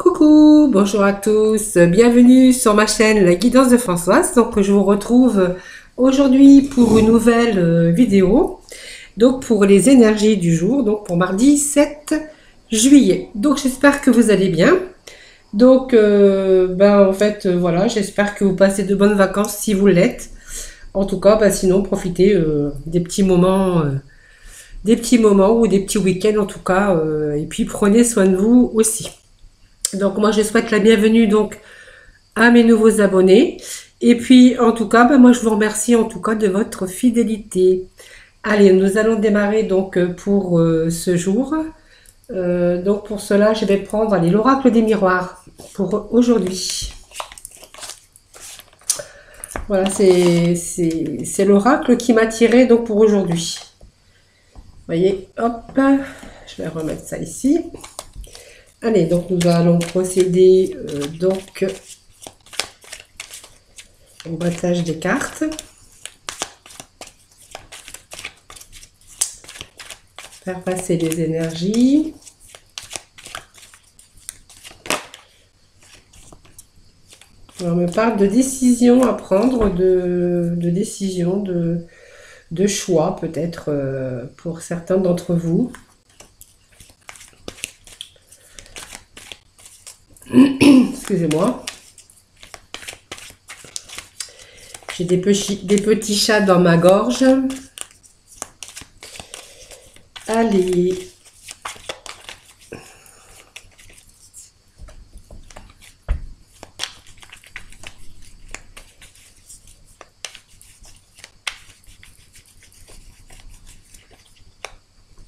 Coucou, bonjour à tous, bienvenue sur ma chaîne La Guidance de Françoise. Donc je vous retrouve aujourd'hui pour une nouvelle vidéo, donc pour les énergies du jour, donc pour mardi 7 juillet. Donc j'espère que vous allez bien. Donc voilà, j'espère que vous passez de bonnes vacances si vous l'êtes. En tout cas, sinon profitez des petits moments ou des petits week-ends en tout cas, et puis prenez soin de vous aussi. Donc moi je souhaite la bienvenue donc à mes nouveaux abonnés. Et puis en tout cas, moi je vous remercie en tout cas de votre fidélité. Allez, nous allons démarrer donc pour ce jour. Donc pour cela, je vais prendre l'oracle des miroirs pour aujourd'hui. Voilà, c'est l'oracle qui m'a tiré donc pour aujourd'hui. Vous voyez, hop, je vais remettre ça ici. Allez, donc nous allons procéder donc au battage des cartes. Faire passer les énergies. Alors, on me parle de décision à prendre, de décision, de choix peut-être pour certains d'entre vous. Excusez-moi. J'ai des petits chats dans ma gorge. Allez.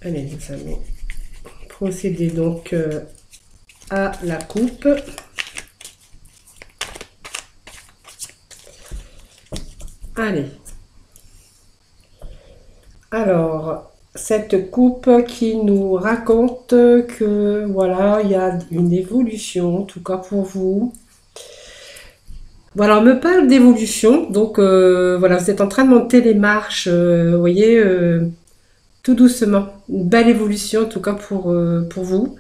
Allez, nous allons procéder donc à la coupe. Allez. Alors, cette coupe qui nous raconte que voilà, il y a une évolution, en tout cas pour vous. Voilà, on me parle d'évolution, donc voilà, vous êtes en train de monter les marches, vous voyez, tout doucement. Une belle évolution, en tout cas pour vous.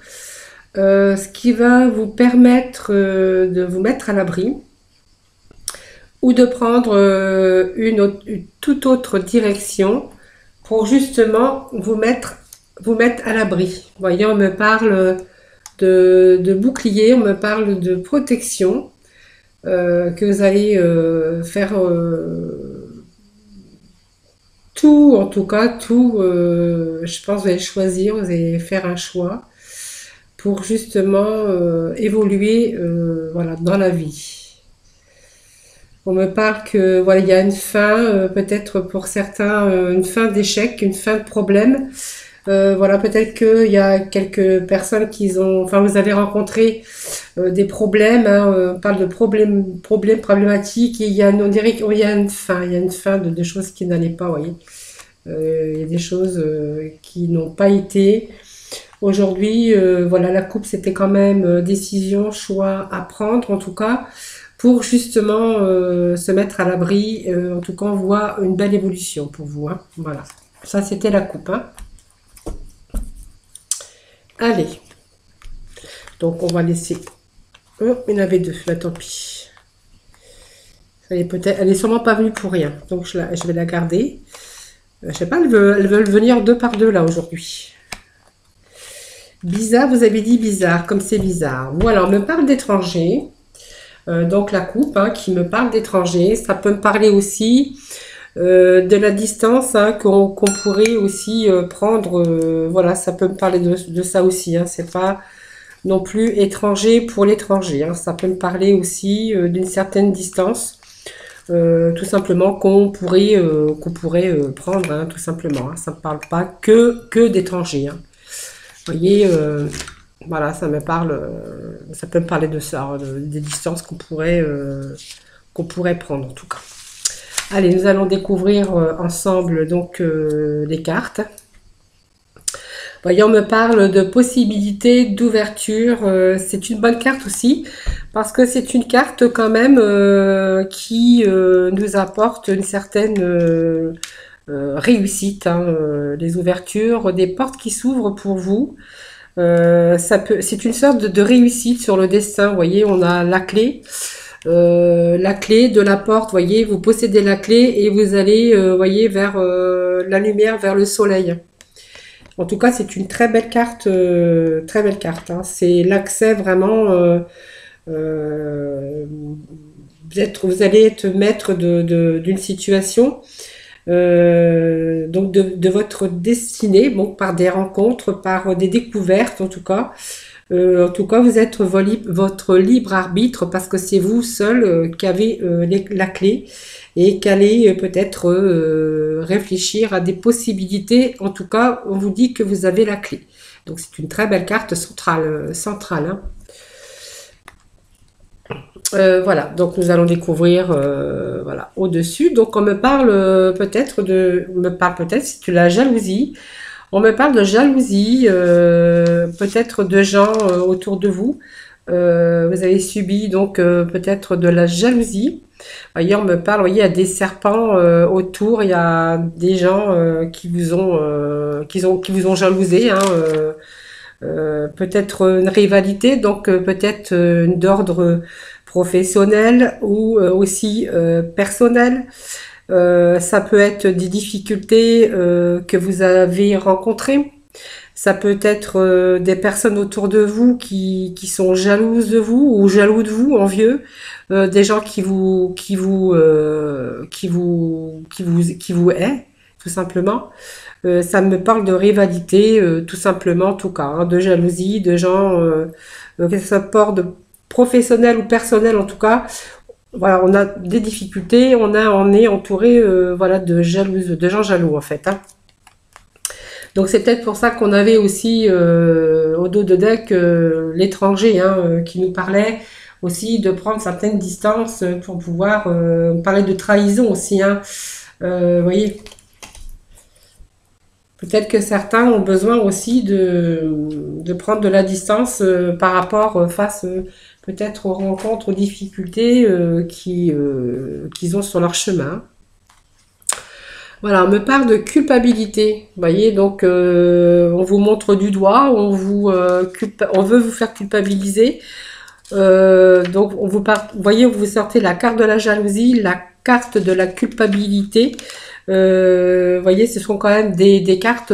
Ce qui va vous permettre de vous mettre à l'abri ou de prendre une toute autre direction pour justement vous mettre à l'abri. Vous voyez, on me parle de bouclier, on me parle de protection, que vous allez faire tout, en tout cas, tout, je pense que vous allez choisir, vous allez faire un choix pour justement évoluer voilà, dans la vie. On me parle que voilà, il y a une fin, peut-être pour certains, une fin d'échec, une fin de problème. Voilà, peut-être qu'il y a quelques personnes qui ont, enfin, vous avez rencontré des problèmes. On parle de problématiques. Et on dirait qu'il y a une fin de choses qui n'allaient pas. Vous voyez, il y a des choses qui n'ont pas été. Aujourd'hui, voilà, la coupe, c'était quand même décision, choix à prendre, en tout cas, pour justement se mettre à l'abri. En tout cas, on voit une belle évolution pour vous. Hein. Voilà, ça c'était la coupe. Hein. Allez, donc on va laisser. Oh, il y en avait deux, là tant pis. Elle est sûrement pas venue pour rien, donc je vais la garder. Je sais pas, elles veulent venir deux par deux là aujourd'hui. Bizarre, vous avez dit bizarre, comme c'est bizarre. Voilà, on me parle d'étrangers. Donc la coupe hein, qui me parle d'étrangers. Ça peut me parler aussi de la distance hein, qu'on pourrait aussi prendre. Voilà, ça peut me parler de ça aussi. Hein. C'est pas non plus étranger pour l'étranger. Hein. Ça peut me parler aussi d'une certaine distance. Tout simplement qu'on pourrait prendre hein, tout simplement. Hein. Ça ne parle pas que d'étrangers. Hein. Vous voyez, voilà, ça peut me parler de ça, hein, des distances qu'on pourrait prendre en tout cas. Allez, nous allons découvrir ensemble donc les cartes. Voyez, on me parle de possibilités d'ouverture. C'est une bonne carte aussi parce que c'est une carte quand même qui nous apporte une certaine réussite. Hein, les ouvertures, des portes qui s'ouvrent pour vous. C'est une sorte de réussite sur le destin. Vous voyez, on a la clé de la porte. Vous voyez, vous possédez la clé et vous allez, voyez, vers la lumière, vers le soleil. En tout cas, c'est une très belle carte, hein. C'est l'accès vraiment. Euh, vous allez être maître d'une situation, donc de votre destinée, bon, par des rencontres, par des découvertes en tout cas, vous êtes votre libre arbitre parce que c'est vous seul qui avez la clé et qui allez peut-être réfléchir à des possibilités. En tout cas, on vous dit que vous avez la clé. Donc c'est une très belle carte centrale, hein. Voilà, donc nous allons découvrir voilà au-dessus. Donc on me parle peut-être c'est de la jalousie. On me parle de jalousie, peut-être de gens autour de vous. Vous avez subi donc peut-être de la jalousie. Voyez, on me parle, voyez, il y a des serpents autour, il y a des gens qui vous ont jalousé, hein, peut-être une rivalité, donc peut-être d'ordre professionnel ou aussi personnel. Ça peut être des difficultés que vous avez rencontrées. Ça peut être des personnes autour de vous qui sont jalouses de vous ou jaloux de vous, envieux, des gens qui vous haient, tout simplement. Ça me parle de rivalité, tout simplement, en tout cas, hein, de jalousie, de gens, que ce soit professionnel ou personnel, en tout cas. Voilà, on a des difficultés, on est entouré, voilà, de gens jaloux, en fait, hein. Donc c'est peut-être pour ça qu'on avait aussi au dos de deck l'étranger, hein, qui nous parlait aussi de prendre certaines distances pour pouvoir parler de trahison aussi, hein. Vous voyez, peut-être que certains ont besoin aussi de prendre de la distance par rapport face peut-être aux rencontres, aux difficultés qu'ils ont sur leur chemin. Voilà, on me parle de culpabilité. Vous voyez, donc on vous montre du doigt, on veut vous faire culpabiliser. Donc vous voyez, vous sortez la carte de la jalousie, la carte de la culpabilité. Vous voyez, ce sont quand même des cartes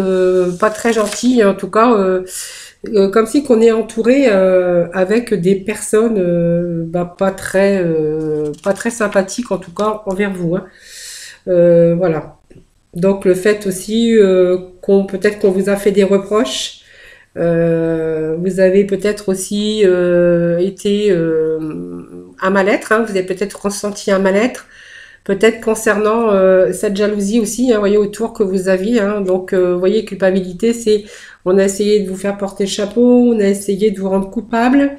pas très gentilles, en tout cas, comme si qu'on est entouré avec des personnes bah, pas très sympathiques, en tout cas envers vous, hein. Voilà. Donc le fait aussi peut-être qu'on vous a fait des reproches, vous avez peut-être aussi été un mal-être, hein, vous avez peut-être ressenti un mal-être, peut-être concernant cette jalousie aussi, hein, voyez autour que vous aviez, hein. Donc vous voyez, culpabilité, c'est on a essayé de vous faire porter le chapeau, on a essayé de vous rendre coupable.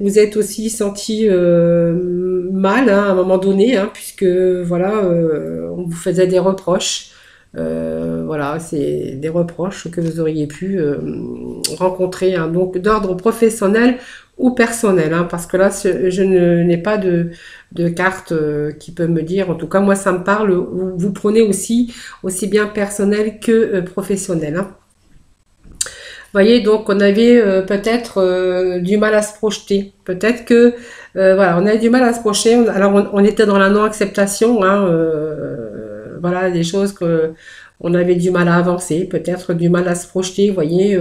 Vous êtes aussi senti mal, hein, à un moment donné, hein, puisque voilà, on vous faisait des reproches. Voilà, c'est des reproches que vous auriez pu rencontrer, hein, donc d'ordre professionnel ou personnel, hein, parce que là, n'ai pas de carte qui peut me dire, en tout cas, moi, ça me parle, vous prenez aussi bien personnel que professionnel, hein. Voyez, donc on avait peut-être du mal à se projeter. Peut-être que voilà, on avait du mal à se projeter. Alors on était dans la non-acceptation, hein, voilà, des choses que on avait du mal à avancer, peut-être du mal à se projeter. Vous voyez,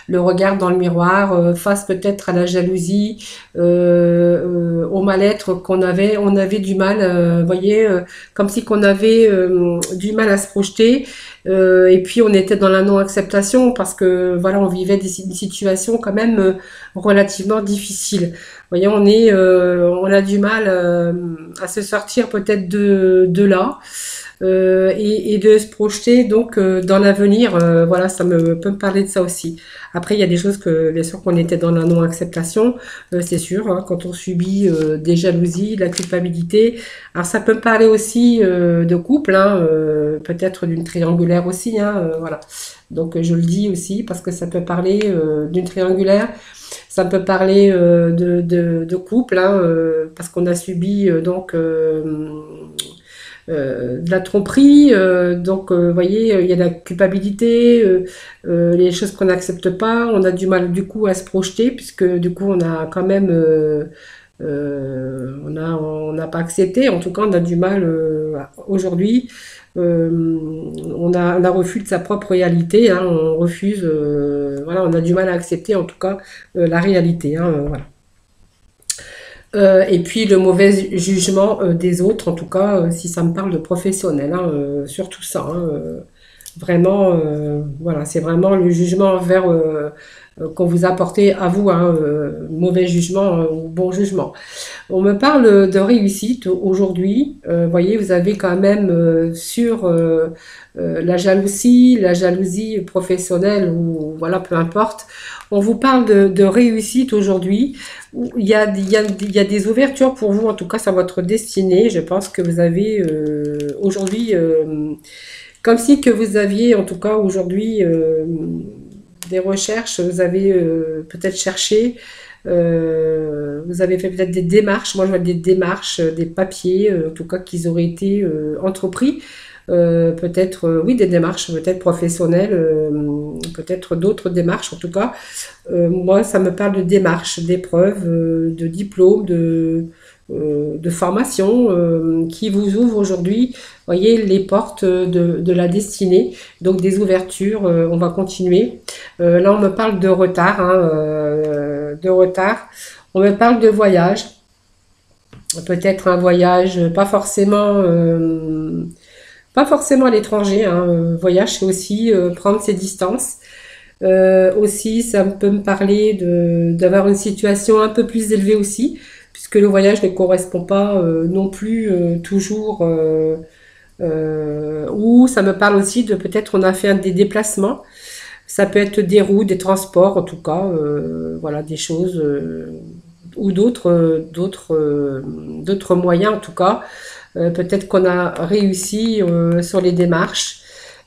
le regard dans le miroir, face peut-être à la jalousie, au mal-être qu'on avait. On avait du mal, vous voyez, comme si qu'on avait du mal à se projeter. Et puis on était dans la non-acceptation parce que voilà, on vivait des situations quand même relativement difficiles. Vous voyez, on a du mal à se sortir peut-être de là et de se projeter donc dans l'avenir. Voilà, peut me parler de ça aussi. Après, il y a des choses que bien sûr qu'on était dans la non-acceptation, c'est sûr, hein, quand on subit des jalousies, de la culpabilité. Alors ça peut me parler aussi de couple, hein, peut-être d'une triangulaire aussi, hein, voilà. Donc je le dis aussi parce que ça peut parler d'une triangulaire, ça peut parler de couple, hein, parce qu'on a subi donc de la tromperie. Donc, vous voyez, il y a de la culpabilité, les choses qu'on n'accepte pas. On a du mal du coup à se projeter, puisque du coup, on a quand même, on n'a pas accepté. En tout cas, on a du mal aujourd'hui. On a refus de sa propre réalité, hein, on refuse, voilà, on a du mal à accepter en tout cas la réalité, hein, voilà. Et puis le mauvais jugement des autres, en tout cas, si ça me parle de professionnel, hein, surtout ça, hein, vraiment, voilà, c'est vraiment le jugement envers qu'on vous a apporté à vous, hein, mauvais jugement ou bon jugement. On me parle de réussite aujourd'hui. Vous voyez, vous avez quand même sur la jalousie professionnelle ou voilà, peu importe. On vous parle de réussite aujourd'hui. Il y a des ouvertures pour vous, en tout cas, sur votre destinée. Je pense que vous avez aujourd'hui, comme si que vous aviez, en tout cas aujourd'hui, des recherches, vous avez peut-être cherché, vous avez fait peut-être des démarches, moi je vois des démarches, des papiers, en tout cas qu'ils auraient été entrepris, peut-être, oui, des démarches peut-être professionnelles, peut-être d'autres démarches en tout cas. Moi ça me parle de démarches, d'épreuves, de diplômes, de formation qui vous ouvrent aujourd'hui, voyez, les portes de la destinée, donc des ouvertures, on va continuer. Là, on me parle de retard, hein, de retard. On me parle de voyage, peut-être un voyage pas forcément à l'étranger, hein. Voyage, c'est aussi prendre ses distances. Aussi, ça peut me parler d'avoir une situation un peu plus élevée aussi, puisque le voyage ne correspond pas non plus toujours. Ou ça me parle aussi de peut-être on a fait des déplacements. Ça peut être des routes, des transports, en tout cas, voilà, des choses ou d'autres moyens, en tout cas. Peut-être qu'on a réussi sur les démarches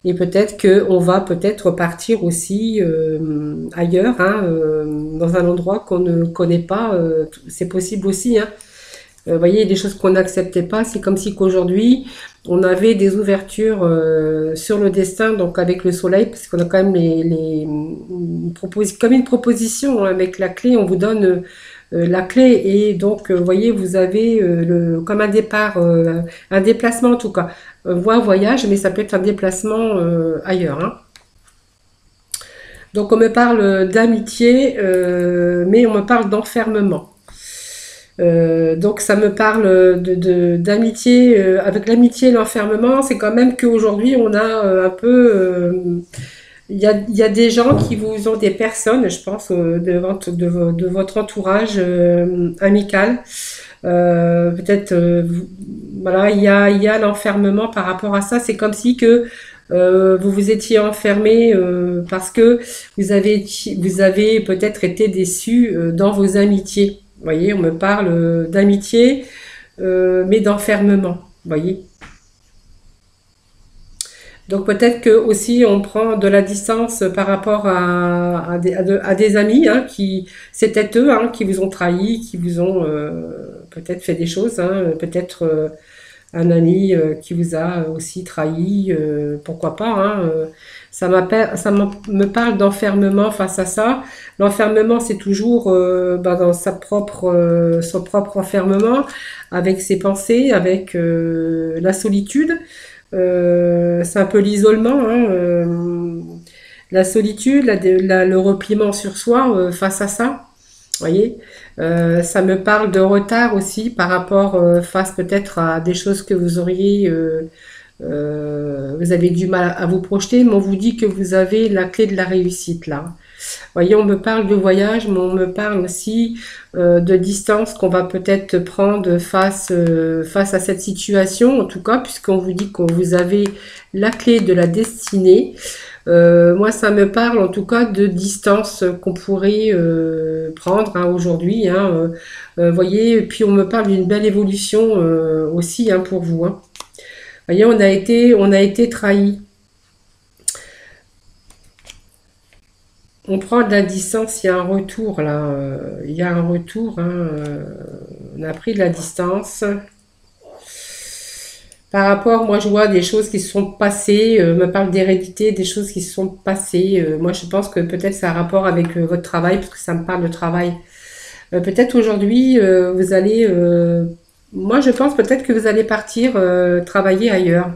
et peut-être qu'on va peut-être partir aussi ailleurs, hein, dans un endroit qu'on ne connaît pas. C'est possible aussi, hein. Vous voyez, des choses qu'on n'acceptait pas, c'est comme si qu'aujourd'hui, on avait des ouvertures sur le destin, donc avec le soleil, parce qu'on a quand même comme une proposition, hein, avec la clé, on vous donne la clé, et donc, vous voyez, vous avez comme un départ, un déplacement en tout cas. Un voyage, mais ça peut être un déplacement ailleurs, hein. Donc, on me parle d'amitié, mais on me parle d'enfermement. Donc ça me parle d'amitié, avec l'amitié et l'enfermement, c'est quand même qu'aujourd'hui on a un peu, il y a des gens qui vous ont, des personnes, je pense, de votre entourage amical. Peut-être, voilà, il y a l'enfermement par rapport à ça. C'est comme si que vous vous étiez enfermé parce que vous avez peut-être été déçu dans vos amitiés. Vous voyez, on me parle d'amitié, mais d'enfermement. Vous voyez. Donc peut-être que aussi on prend de la distance par rapport à des amis, hein, c'était eux, hein, qui vous ont trahi, qui vous ont peut-être fait des choses, hein, peut-être un ami qui vous a aussi trahi, pourquoi pas, hein, me parle d'enfermement face à ça. L'enfermement, c'est toujours dans son propre enfermement, avec ses pensées, avec la solitude. C'est un peu l'isolement, hein, la solitude, le repliement sur soi face à ça. Voyez, ça me parle de retard aussi par rapport face peut-être à des choses que vous avez du mal à vous projeter, mais on vous dit que vous avez la clé de la réussite là. Voyez, on me parle de voyage, mais on me parle aussi de distance qu'on va peut-être prendre face à cette situation, en tout cas, puisqu'on vous dit que vous avez la clé de la destinée. Moi, ça me parle en tout cas de distance qu'on pourrait prendre, hein, aujourd'hui, hein, voyez, et puis on me parle d'une belle évolution aussi, hein, pour vous, hein. Voyez, on a été trahi. On prend de la distance, il y a un retour là, il y a un retour, hein, on a pris de la distance. Par rapport, moi je vois des choses qui se sont passées, me parle d'hérédité, des choses qui se sont passées. Moi je pense que peut-être ça a un rapport avec votre travail, parce que ça me parle de travail. Peut-être aujourd'hui, vous allez... moi je pense peut-être que vous allez partir travailler ailleurs.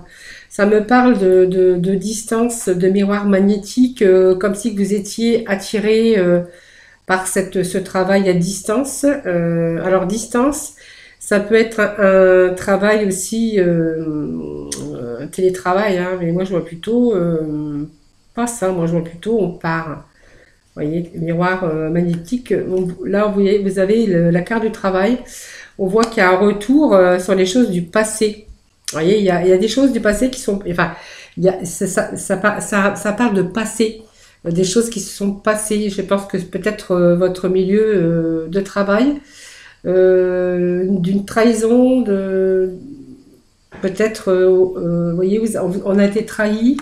Ça me parle de distance, de miroir magnétique, comme si vous étiez attiré par ce travail à distance. Alors distance, ça peut être un travail aussi un télétravail, hein, mais moi je vois plutôt pas ça. Moi je vois plutôt on part. Vous voyez, miroir magnétique. Là, vous avez la carte du travail. On voit qu'il y a un retour sur les choses du passé. Vous voyez, il y a des choses du passé qui sont... Enfin, ça parle de passé, des choses qui se sont passées. Je pense que peut-être votre milieu de travail, d'une trahison, peut-être, vous voyez, on a été trahi.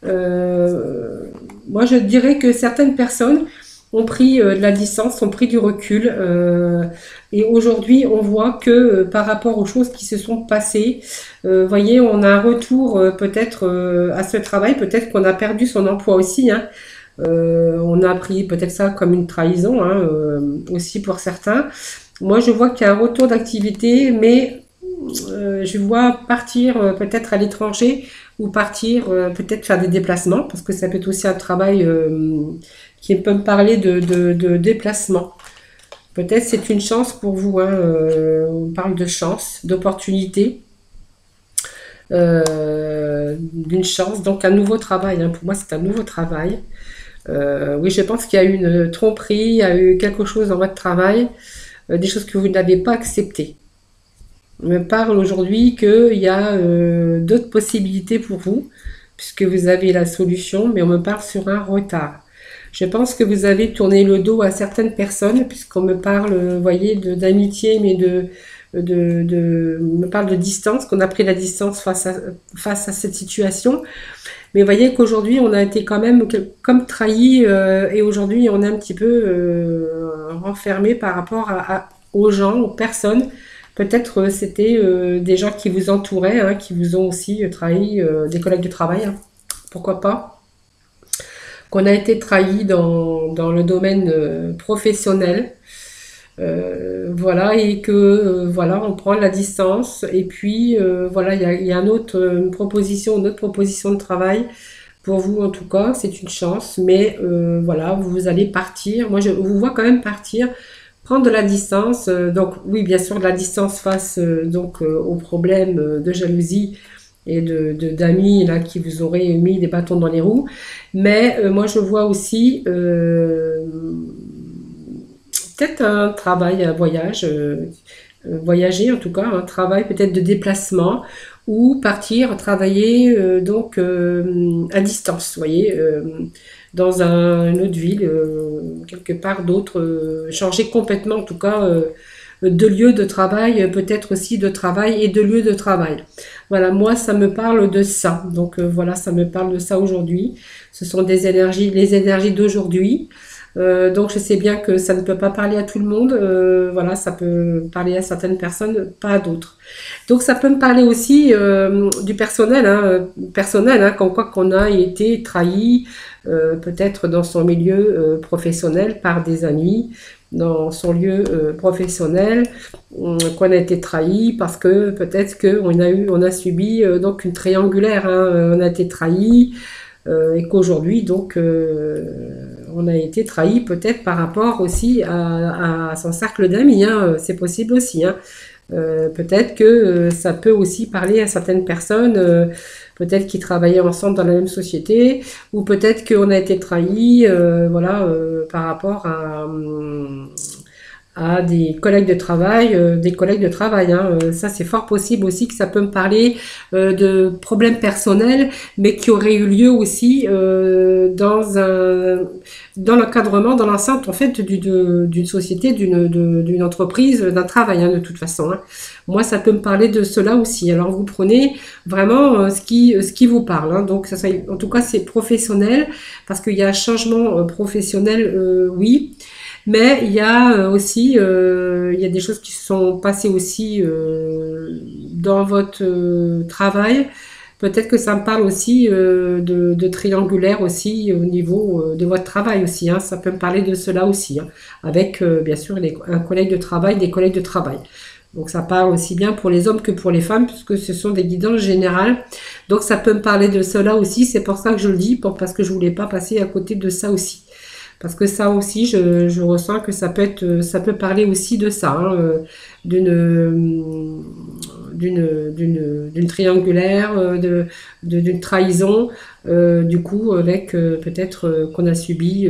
Euh, Moi, je dirais que certaines personnes ont pris de la distance, ont pris du recul. Et aujourd'hui, on voit que par rapport aux choses qui se sont passées, voyez, on a un retour peut-être à ce travail. Peut-être qu'on a perdu son emploi aussi, hein. On a pris peut-être ça comme une trahison, hein, aussi pour certains. Moi, je vois qu'il y a un retour d'activité, mais je vois partir peut-être à l'étranger ou partir peut-être faire des déplacements, parce que ça peut être aussi un travail qui peut me parler de déplacement. Peut-être c'est une chance pour vous, hein, on parle de chance, d'opportunité, d'une chance, donc un nouveau travail, hein. Pour moi, c'est un nouveau travail. Oui, je pense qu'il y a eu une tromperie, il y a eu quelque chose dans votre travail, des choses que vous n'avez pas acceptées. On me parle aujourd'hui qu'il y a d'autres possibilités pour vous, puisque vous avez la solution, mais on me parle sur un retard. Je pense que vous avez tourné le dos à certaines personnes, puisqu'on me parle, vous voyez, d'amitié, mais on me parle de distance, qu'on a pris la distance face à cette situation. Mais vous voyez qu'aujourd'hui, on a été quand même comme trahi, et aujourd'hui, on est un petit peu renfermé par rapport aux gens, aux personnes. Peut-être c'était des gens qui vous entouraient, hein, qui vous ont aussi trahi, des collègues de travail, hein. Pourquoi pas? Qu'on a été trahi dans le domaine professionnel. Voilà, et que voilà, on prend la distance. Et puis voilà, il y a une autre proposition de travail. Pour vous, en tout cas, c'est une chance, mais voilà, vous allez partir. Moi, je vous vois quand même partir, prendre de la distance. Donc, oui, bien sûr, de la distance face donc aux problèmes de jalousie et d'amis là qui vous auraient mis des bâtons dans les roues. Mais moi, je vois aussi peut-être un travail, un voyage, voyager en tout cas, un travail peut-être de déplacement ou partir travailler donc à distance, vous voyez, dans une autre ville, quelque part d'autre, changer complètement en tout cas de lieu de travail, peut-être aussi de travail et de lieu de travail. Voilà, moi ça me parle de ça. Donc voilà, ça me parle de ça aujourd'hui. Ce sont des énergies, les énergies d'aujourd'hui. Donc je sais bien que ça ne peut pas parler à tout le monde, voilà, ça peut parler à certaines personnes, pas à d'autres. Donc ça peut me parler aussi du personnel, hein, personnel, hein, comme quoi qu'on a été trahi, peut-être dans son milieu professionnel par des amis, dans son lieu professionnel, qu'on a été trahi parce que peut-être on a subi donc une triangulaire, hein, on a été trahi et qu'aujourd'hui donc on a été trahi peut-être par rapport aussi à son cercle d'amis, hein, c'est possible aussi, hein. Peut-être que ça peut aussi parler à certaines personnes, peut-être qui travaillaient ensemble dans la même société, ou peut-être qu'on a été trahi, voilà, par rapport à des collègues de travail, hein. Ça, c'est fort possible aussi que ça peut me parler de problèmes personnels, mais qui auraient eu lieu aussi dans l'encadrement, dans l'enceinte en fait d'une société, d'une entreprise, d'un travail, hein, de toute façon, hein. Moi, ça peut me parler de cela aussi. Alors, vous prenez vraiment ce qui vous parle, hein. Donc, en tout cas, c'est professionnel parce qu'il y a un changement professionnel, oui. Mais il y a aussi, il y a des choses qui se sont passées aussi dans votre travail. Peut-être que ça me parle aussi de triangulaire aussi au niveau de votre travail aussi, hein. Ça peut me parler de cela aussi, hein. Avec bien sûr un collègue de travail, des collègues de travail. Donc ça parle aussi bien pour les hommes que pour les femmes, puisque ce sont des guidances générales. Donc ça peut me parler de cela aussi, c'est pour ça que je le dis, parce que je voulais pas passer à côté de ça aussi. Parce que ça aussi, je ressens que ça peut être, ça peut parler aussi de ça, hein, d'une, d'une triangulaire, d'une trahison, du coup, avec peut-être qu'on a subi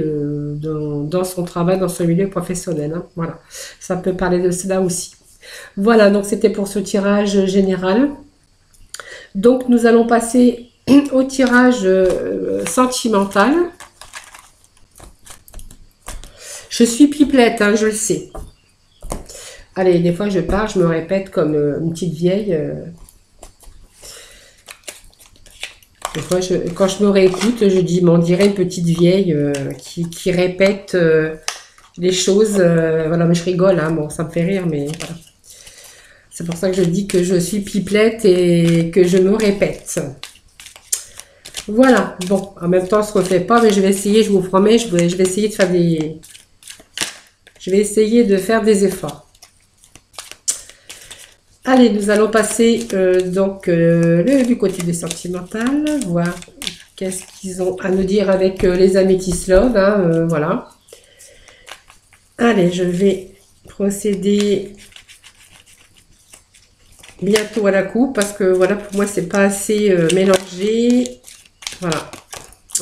dans son travail, dans son milieu professionnel, hein. Voilà, ça peut parler de cela aussi. Voilà, donc c'était pour ce tirage général. Donc nous allons passer au tirage sentimental. Je suis pipelette, hein, je le sais. Allez, des fois je parle, je me répète comme une petite vieille. Des fois, quand je me réécoute, je dis, m'en dirait une petite vieille qui répète les choses. Voilà, mais je rigole, hein, bon, ça me fait rire, mais voilà. C'est pour ça que je dis que je suis pipelette et que je me répète. Voilà, bon, en même temps, ça se refait pas, mais je vais essayer, je vous promets, je vais essayer de faire des... Je vais essayer de faire des efforts. Allez, nous allons passer du côté des sentimentales, voir qu'est-ce qu'ils ont à nous dire avec les Amethyst Love, hein, voilà. Allez, je vais procéder bientôt à la coupe parce que voilà, pour moi, c'est pas assez mélangé. Voilà.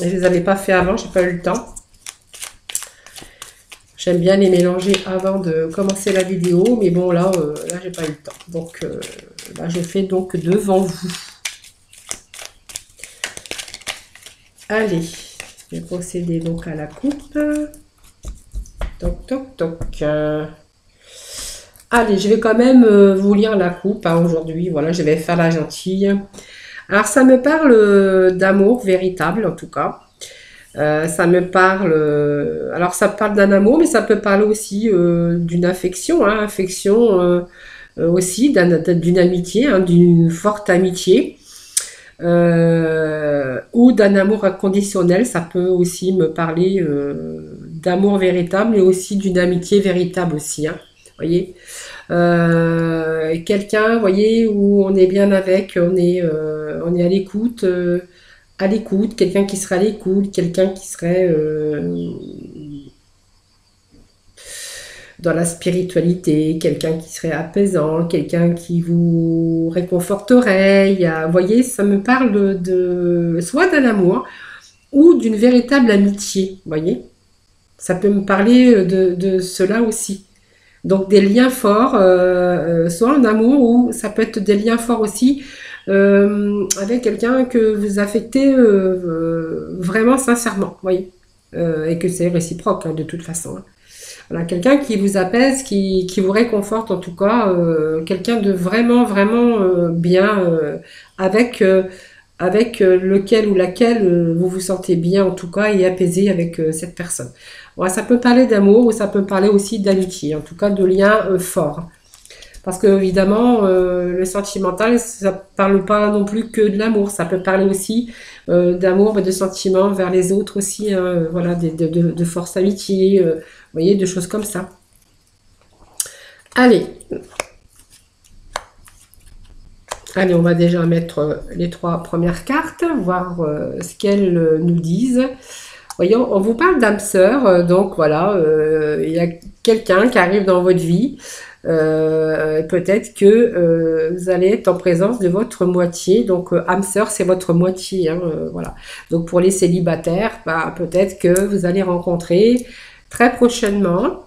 Et je les avais pas fait avant, j'ai pas eu le temps. J'aime bien les mélanger avant de commencer la vidéo, mais bon, là j'ai pas eu le temps. Donc, là, je fais donc devant vous. Allez, je vais procéder donc à la coupe. Toc, toc, toc. Allez, je vais quand même vous lire la coupe, hein, aujourd'hui. Voilà, je vais faire la gentille. Alors, ça me parle d'amour véritable, en tout cas. Ça me parle, alors ça parle d'un amour, mais ça peut parler aussi d'une affection, hein, aussi, d'une amitié, hein, d'une forte amitié, ou d'un amour inconditionnel. Ça peut aussi me parler d'amour véritable, mais aussi d'une amitié véritable aussi, hein, voyez. Quelqu'un, vous voyez, où on est bien avec, on est à l'écoute, quelqu'un qui serait à l'écoute, quelqu'un qui serait dans la spiritualité, quelqu'un qui serait apaisant, quelqu'un qui vous réconforterait. Vous voyez, ça me parle soit d'un amour ou d'une véritable amitié, vous voyez. Ça peut me parler de cela aussi. Donc des liens forts, soit en amour ou ça peut être des liens forts aussi avec quelqu'un que vous affectez vraiment sincèrement, vous voyez, et que c'est réciproque, hein, de toute façon, hein. Voilà, quelqu'un qui vous apaise, qui vous réconforte en tout cas, quelqu'un de vraiment, vraiment bien, avec lequel ou laquelle vous vous sentez bien en tout cas et apaisé avec cette personne. Voilà, ça peut parler d'amour ou ça peut parler aussi d'amitié, en tout cas de liens forts. Parce que évidemment, le sentimental, ça parle pas non plus que de l'amour, ça peut parler aussi d'amour et de sentiments vers les autres aussi, hein, voilà, de force amitié, vous voyez, de choses comme ça. Allez, on va déjà mettre les 3 premières cartes, voir ce qu'elles nous disent. Voyons, on vous parle d'âme sœur, donc voilà, il y a quelqu'un qui arrive dans votre vie. Peut-être que vous allez être en présence de votre moitié. Donc âme sœur, c'est votre moitié, hein, voilà. Donc pour les célibataires, bah, peut-être que vous allez rencontrer très prochainement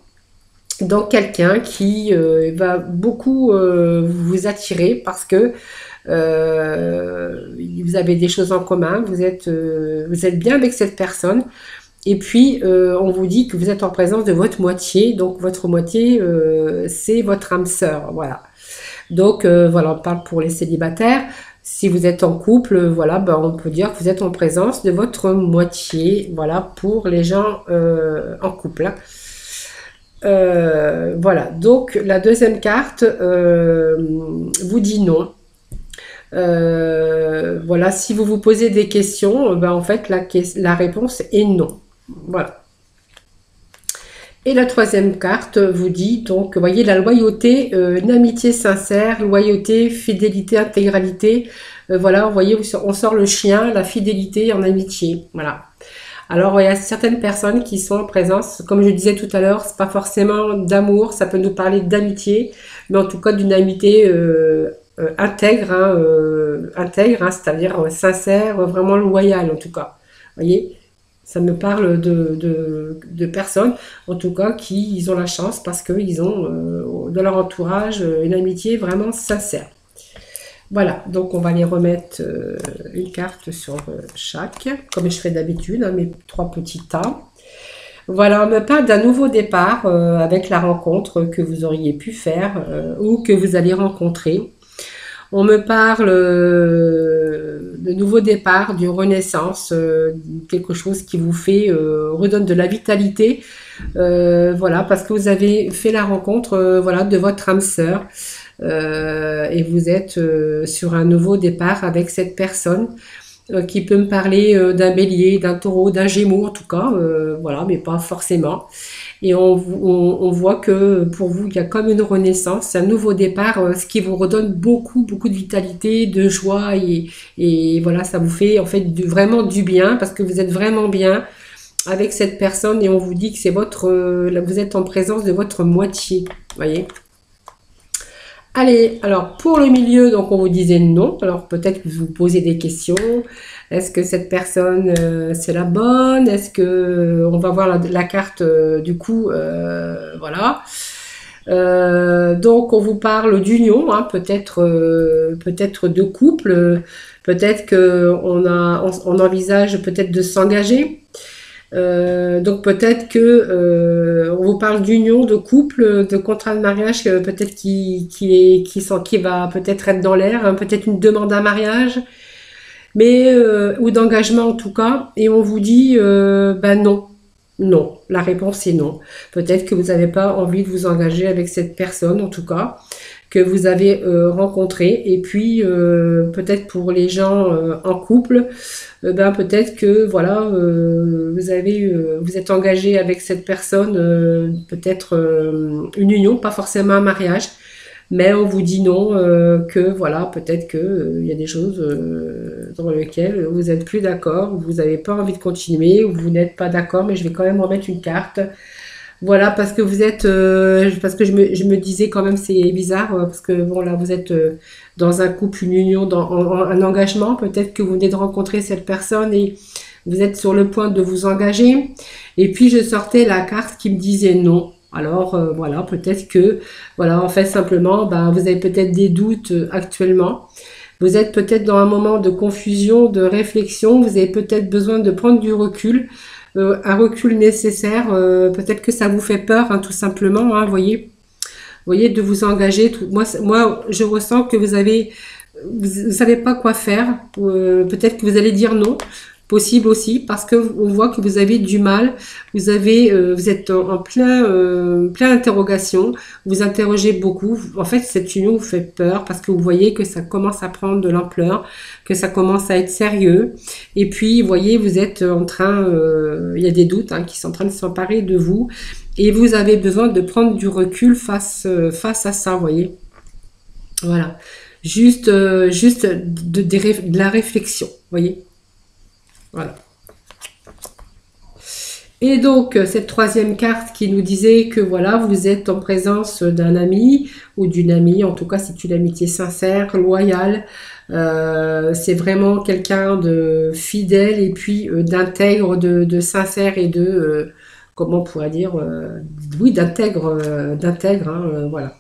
donc quelqu'un qui va beaucoup vous attirer parce que vous avez des choses en commun, vous êtes bien avec cette personne. Et puis, on vous dit que vous êtes en présence de votre moitié. Donc, votre moitié, c'est votre âme sœur. Voilà. Donc, voilà, on parle pour les célibataires. Si vous êtes en couple, voilà, ben, on peut dire que vous êtes en présence de votre moitié. Voilà, pour les gens en couple. Voilà, donc la deuxième carte vous dit non. Voilà, si vous vous posez des questions, ben en fait la réponse est non. Voilà. Et la troisième carte vous dit donc, vous voyez, la loyauté, une amitié sincère, loyauté, fidélité, intégralité. Voilà, vous voyez, on sort le chien, la fidélité en amitié. Voilà. Alors, il y a certaines personnes qui sont en présence, comme je disais tout à l'heure, c'est pas forcément d'amour, ça peut nous parler d'amitié, mais en tout cas d'une amitié intègre, hein, c'est-à-dire sincère, vraiment loyale en tout cas. Vous voyez, ça me parle de personnes, en tout cas, qui ils ont la chance parce qu'ils ont dans leur entourage une amitié vraiment sincère. Voilà, donc on va les remettre une carte sur chaque, comme je fais d'habitude, hein, mes trois petits tas. Voilà, on me parle d'un nouveau départ avec la rencontre que vous auriez pu faire ou que vous allez rencontrer. On me parle de nouveau départ, d'une renaissance, quelque chose qui vous fait redonne de la vitalité. Voilà, parce que vous avez fait la rencontre voilà, de votre âme sœur et vous êtes sur un nouveau départ avec cette personne qui peut me parler d'un bélier, d'un taureau, d'un gémeau en tout cas, voilà, mais pas forcément. Et on voit que pour vous, il y a comme une renaissance, un nouveau départ, ce qui vous redonne beaucoup, beaucoup de vitalité, de joie et voilà, ça vous fait en fait vraiment du bien parce que vous êtes vraiment bien avec cette personne et on vous dit que c'est votre, là, vous êtes en présence de votre moitié, voyez. Allez, alors pour le milieu, donc on vous disait non. Alors peut-être que vous vous posez des questions. Est-ce que cette personne c'est la bonne? Est-ce que on va voir la carte du coup, voilà. Donc on vous parle d'union, hein, peut-être de couple, peut-être que on envisage peut-être de s'engager. Donc peut-être que on vous parle d'union, de couple, de contrat de mariage, peut-être qui va peut-être être dans l'air, hein, peut-être une demande d'un mariage, mais ou d'engagement en tout cas. Et on vous dit ben non, non. La réponse est non. Peut-être que vous n'avez pas envie de vous engager avec cette personne en tout cas que vous avez rencontré. Et puis peut-être pour les gens en couple, ben peut-être que voilà vous êtes engagé avec cette personne, peut-être une union, pas forcément un mariage, mais on vous dit non, que voilà peut-être que il y a des choses dans lesquelles vous n'êtes plus d'accord, vous n'avez pas envie de continuer, ou vous n'êtes pas d'accord, mais je vais quand même remettre une carte. Voilà, parce que vous êtes, parce que je me disais quand même c'est bizarre, parce que bon là vous êtes dans un couple, une union, un engagement, peut-être que vous venez de rencontrer cette personne et vous êtes sur le point de vous engager. Et puis je sortais la carte qui me disait non. Alors voilà, peut-être que, voilà, en fait simplement, ben, vous avez peut-être des doutes actuellement. Vous êtes peut-être dans un moment de confusion, de réflexion, vous avez peut-être besoin de prendre du recul, un recul nécessaire, peut-être que ça vous fait peur, hein, tout simplement, hein, voyez, de vous engager. Moi, je ressens que vous savez pas quoi faire, peut-être que vous allez dire non, possible aussi, parce que on voit que vous avez du mal, vous êtes en plein interrogation, vous interrogez beaucoup. En fait, cette union vous fait peur parce que vous voyez que ça commence à prendre de l'ampleur, que ça commence à être sérieux. Et puis, vous voyez, vous êtes en train, il y a des doutes hein, qui sont en train de s'emparer de vous, et vous avez besoin de prendre du recul face à ça, vous voyez. Voilà, juste de la réflexion, vous voyez. Voilà. Et donc, cette troisième carte qui nous disait que voilà, vous êtes en présence d'un ami ou d'une amie, en tout cas, c'est une amitié sincère, loyale. C'est vraiment quelqu'un de fidèle et puis d'intègre, de sincère et comment on pourrait dire, oui, d'intègre, hein, voilà.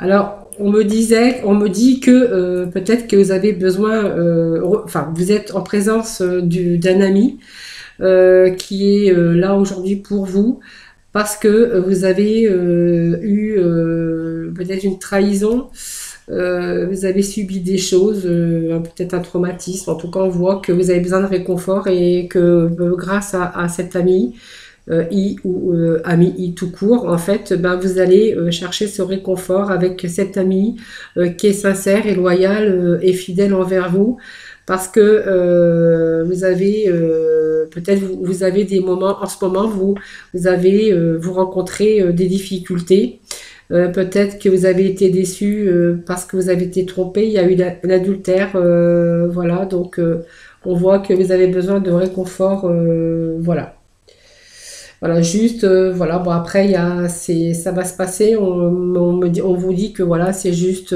Alors, on me dit que peut-être que vous avez besoin, enfin, vous êtes en présence d'un ami qui est là aujourd'hui pour vous parce que vous avez eu peut-être une trahison, vous avez subi des choses, peut-être un traumatisme. En tout cas, on voit que vous avez besoin de réconfort et que grâce à cet ami, I ou ami I tout court, en fait, ben, vous allez chercher ce réconfort avec cet ami qui est sincère et loyal et fidèle envers vous. Parce que vous avez peut-être vous avez des moments en ce moment vous avez vous rencontrez des difficultés. Peut-être que vous avez été déçu parce que vous avez été trompé, il y a eu l'adultère, voilà, donc on voit que vous avez besoin de réconfort, voilà. Voilà, juste, voilà, bon après, ça va se passer, on vous dit que voilà, c'est juste,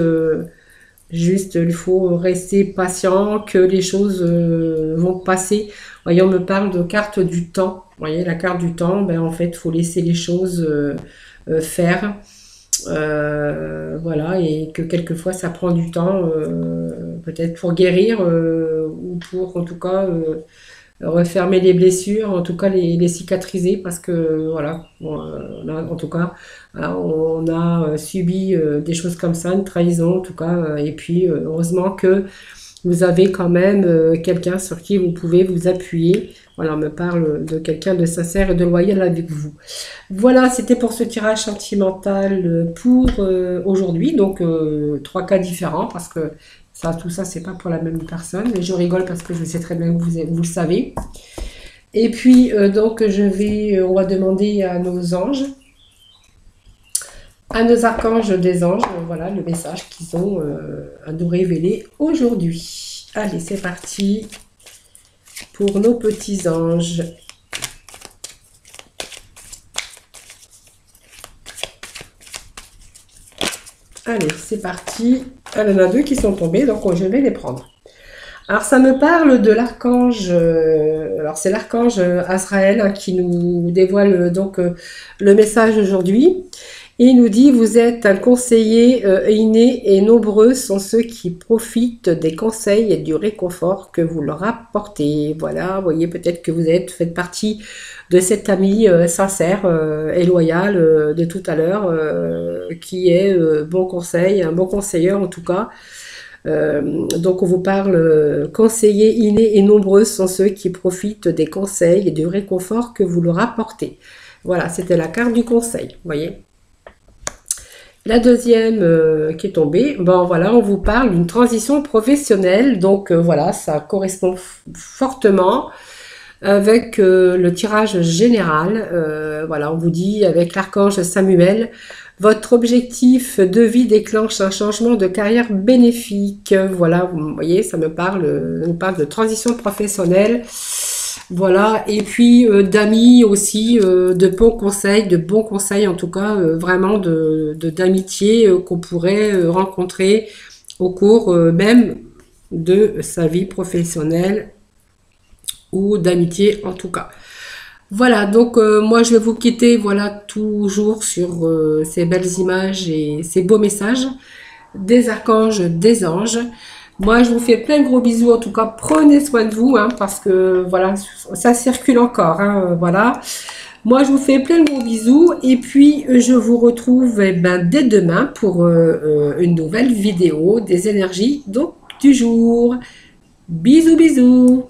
juste, il faut rester patient, que les choses vont passer. Vous voyez, on me parle de carte du temps. Vous voyez, la carte du temps, ben, en fait, il faut laisser les choses faire. Voilà, et que quelquefois ça prend du temps, peut-être pour guérir ou pour en tout cas refermer les blessures, en tout cas les cicatriser, parce que voilà, bon, en tout cas, hein, on a subi des choses comme ça, une trahison en tout cas, et puis heureusement que vous avez quand même quelqu'un sur qui vous pouvez vous appuyer. Voilà, on me parle de quelqu'un de sincère et de loyal avec vous. Voilà, c'était pour ce tirage sentimental pour aujourd'hui. Donc, trois cas différents parce que ça, tout ça, c'est pas pour la même personne. Mais je rigole parce que je sais très bien que vous le savez. Et puis, donc, on va demander à nos anges, à nos archanges des anges, voilà le message qu'ils ont à nous révéler aujourd'hui. Allez, c'est parti pour nos petits anges. Allez, c'est parti. Il y en a deux qui sont tombés, donc je vais les prendre. Alors, ça me parle de l'archange. Alors, c'est l'archange Azraël hein, qui nous dévoile donc le message aujourd'hui. Il nous dit, vous êtes un conseiller inné et nombreux sont ceux qui profitent des conseils et du réconfort que vous leur apportez. Voilà, vous voyez peut-être que faites partie de cet ami sincère et loyal de tout à l'heure, qui est bon conseil, un bon conseiller en tout cas. Donc on vous parle, conseillers innés et nombreux sont ceux qui profitent des conseils et du réconfort que vous leur apportez. Voilà, c'était la carte du conseil, vous voyez. La deuxième qui est tombée, ben voilà, on vous parle d'une transition professionnelle, donc voilà, ça correspond fortement avec le tirage général. Voilà, on vous dit avec l'archange Samuel, votre objectif de vie déclenche un changement de carrière bénéfique. Voilà, vous voyez, ça me parle, on parle de transition professionnelle. Voilà, et puis d'amis aussi, de bons conseils en tout cas, vraiment d'amitié qu'on pourrait rencontrer au cours même de sa vie professionnelle ou d'amitié en tout cas. Voilà, donc moi je vais vous quitter, voilà, toujours sur ces belles images et ces beaux messages des archanges, des anges. Moi, je vous fais plein de gros bisous. En tout cas, prenez soin de vous, hein, parce que voilà, ça circule encore, hein, voilà. Moi, je vous fais plein de gros bisous et puis je vous retrouve ben, dès demain pour une nouvelle vidéo des énergies donc du jour. Bisous, bisous.